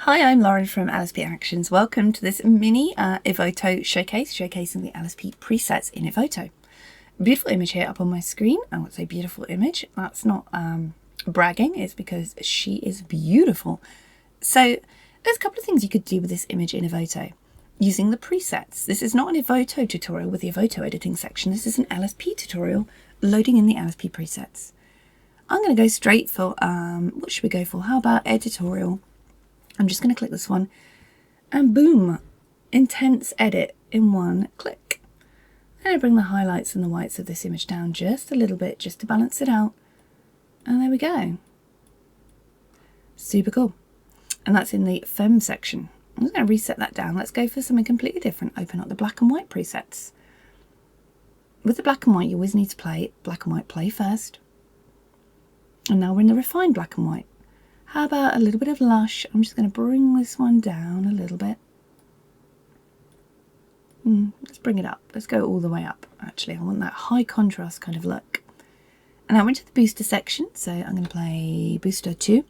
Hi, I'm Lauren from LSP Actions. Welcome to this mini Evoto showcase, showcasing the LSP presets in Evoto. Beautiful image here up on my screen. I would say beautiful image. That's not bragging, it's because she is beautiful. So there's a couple of things you could do with this image in Evoto using the presets. This is not an Evoto tutorial with the Evoto editing section. This is an LSP tutorial loading in the LSP presets. I'm going to go straight for, what should we go for? How about editorial? I'm just going to click this one and boom, intense edit in one click. And I bring the highlights and the whites of this image down just a little bit just to balance it out. And there we go. Super cool. And that's in the Femme section. I'm just going to reset that down. Let's go for something completely different. Open up the black and white presets. With the black and white, you always need to play black and white play first. And now we're in the refined black and white. How about a little bit of lush? I'm just going to bring this one down a little bit. Let's bring it up. Let's go all the way up, actually. I want that high contrast kind of look. And I went to the booster section, so I'm going to play booster 2. You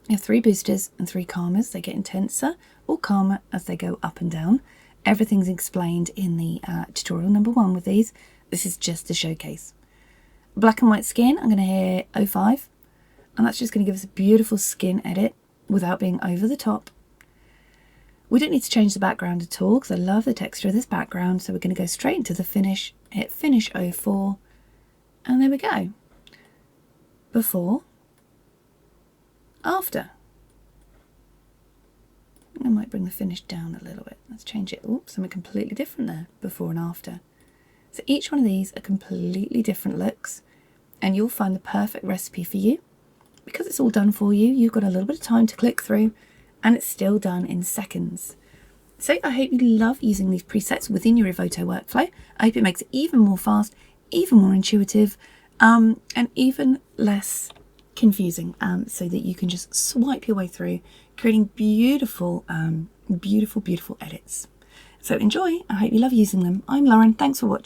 have 3 boosters and 3 calmers. They get intenser or calmer as they go up and down. Everything's explained in the tutorial number 1 with these. This is just a showcase. Black and white skin, I'm going to hit 05. And that's just going to give us a beautiful skin edit without being over the top. We don't need to change the background at all because I love the texture of this background. So we're going to go straight into the finish, hit finish 04. And there we go. Before, after. I might bring the finish down a little bit. Let's change it. Oops, something completely different there, before and after. So each one of these are completely different looks and you'll find the perfect recipe for you. Because it's all done for you, you've got a little bit of time to click through and it's still done in seconds. So I hope you love using these presets within your Evoto workflow. I hope it makes it even more fast, even more intuitive, and even less confusing, so that you can just swipe your way through, creating beautiful, beautiful edits. So enjoy. I hope you love using them. I'm Lauren. Thanks for watching.